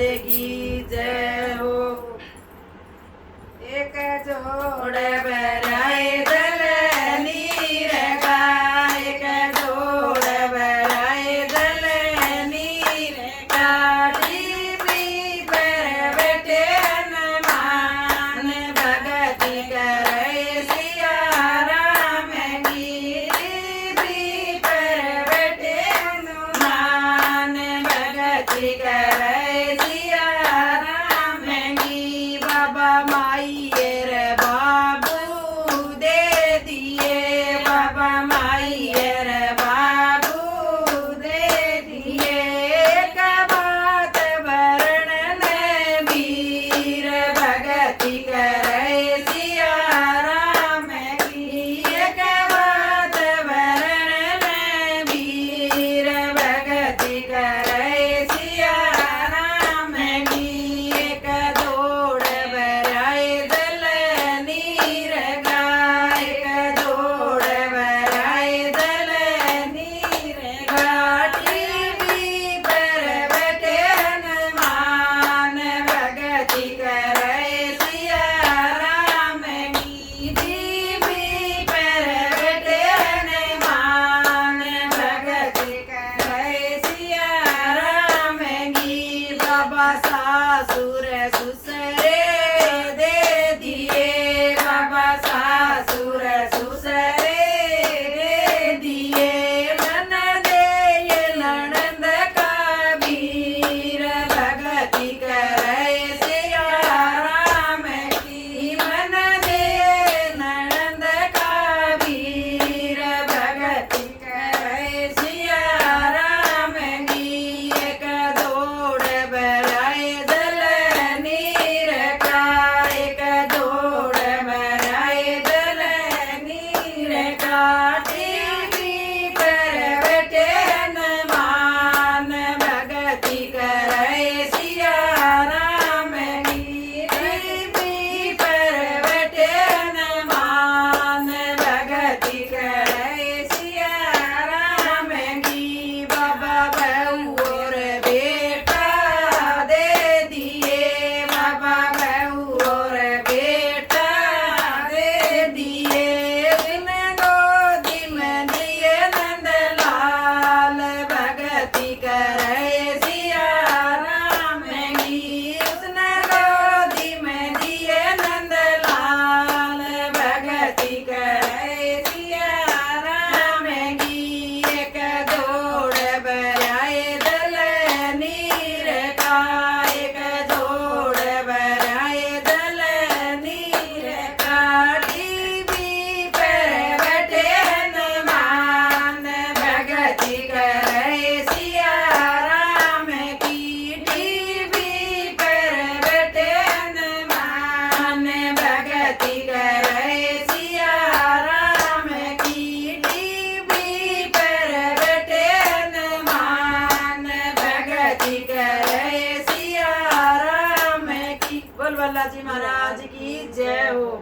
की जय हो। एक जोड़ भराए दल नीर का, एक जोड़ भराए दल नीर का। टीवी पर बैठे हनुमान भगति करे सिया राम की। टीवी पर बैठे हनुमान भगति करे सिया राम की। बाबा माई रे बाबू दे दिए, बाबा माई रे बाबू दे दिए। एक बात वर्णन वीर भगति करे सिया राम की। एक बात वर्णन वीर भगति करे सिया राम की। एक दौड़ भराए दल नीर का, एक दौड़ भराए दल नीर का। टीवी पर बैठे हनुमान भगति करे सिया राम की। टीवी पर बैठे हनुमान भगति करे सिया राम की। बाबा सासुर सुसरे दे दिए, बाबा सासुर सुसरे दे दिए। मन दे ननंद का वीर भगति करे सिया राम की। मन दे ननंद का वीर भगति करे सिया राम की। एक दौड़ भराए दल नीर का, एक दौड़ भराए दल नीर का। टीवी पर बैठे हनुमान भगति करे सिया राम की। टीवी पर बैठे हनुमान भगति करे सिया राम की। बाबा बहू और बेटा दे दिए, बाबा बहू और बेटा दे दिए। दिन गोदी में दिए नंदलाल भगति करे सिया राम की। उसने गोदी में दिए नंदलाल भगति करे सिया राम की। एक दौड़ भराए दल नीर का, एक दौड़ भराए दल नीर का। टीवी पर बैठे हनुमान भगति करे सिया राम की। टीवी पर बैठे हनुमान भगति करे सिया राम की। टीवी पर बैठे हनुमान भगति करे सिया राम की। बोल बालाजी महाराज की जय हो।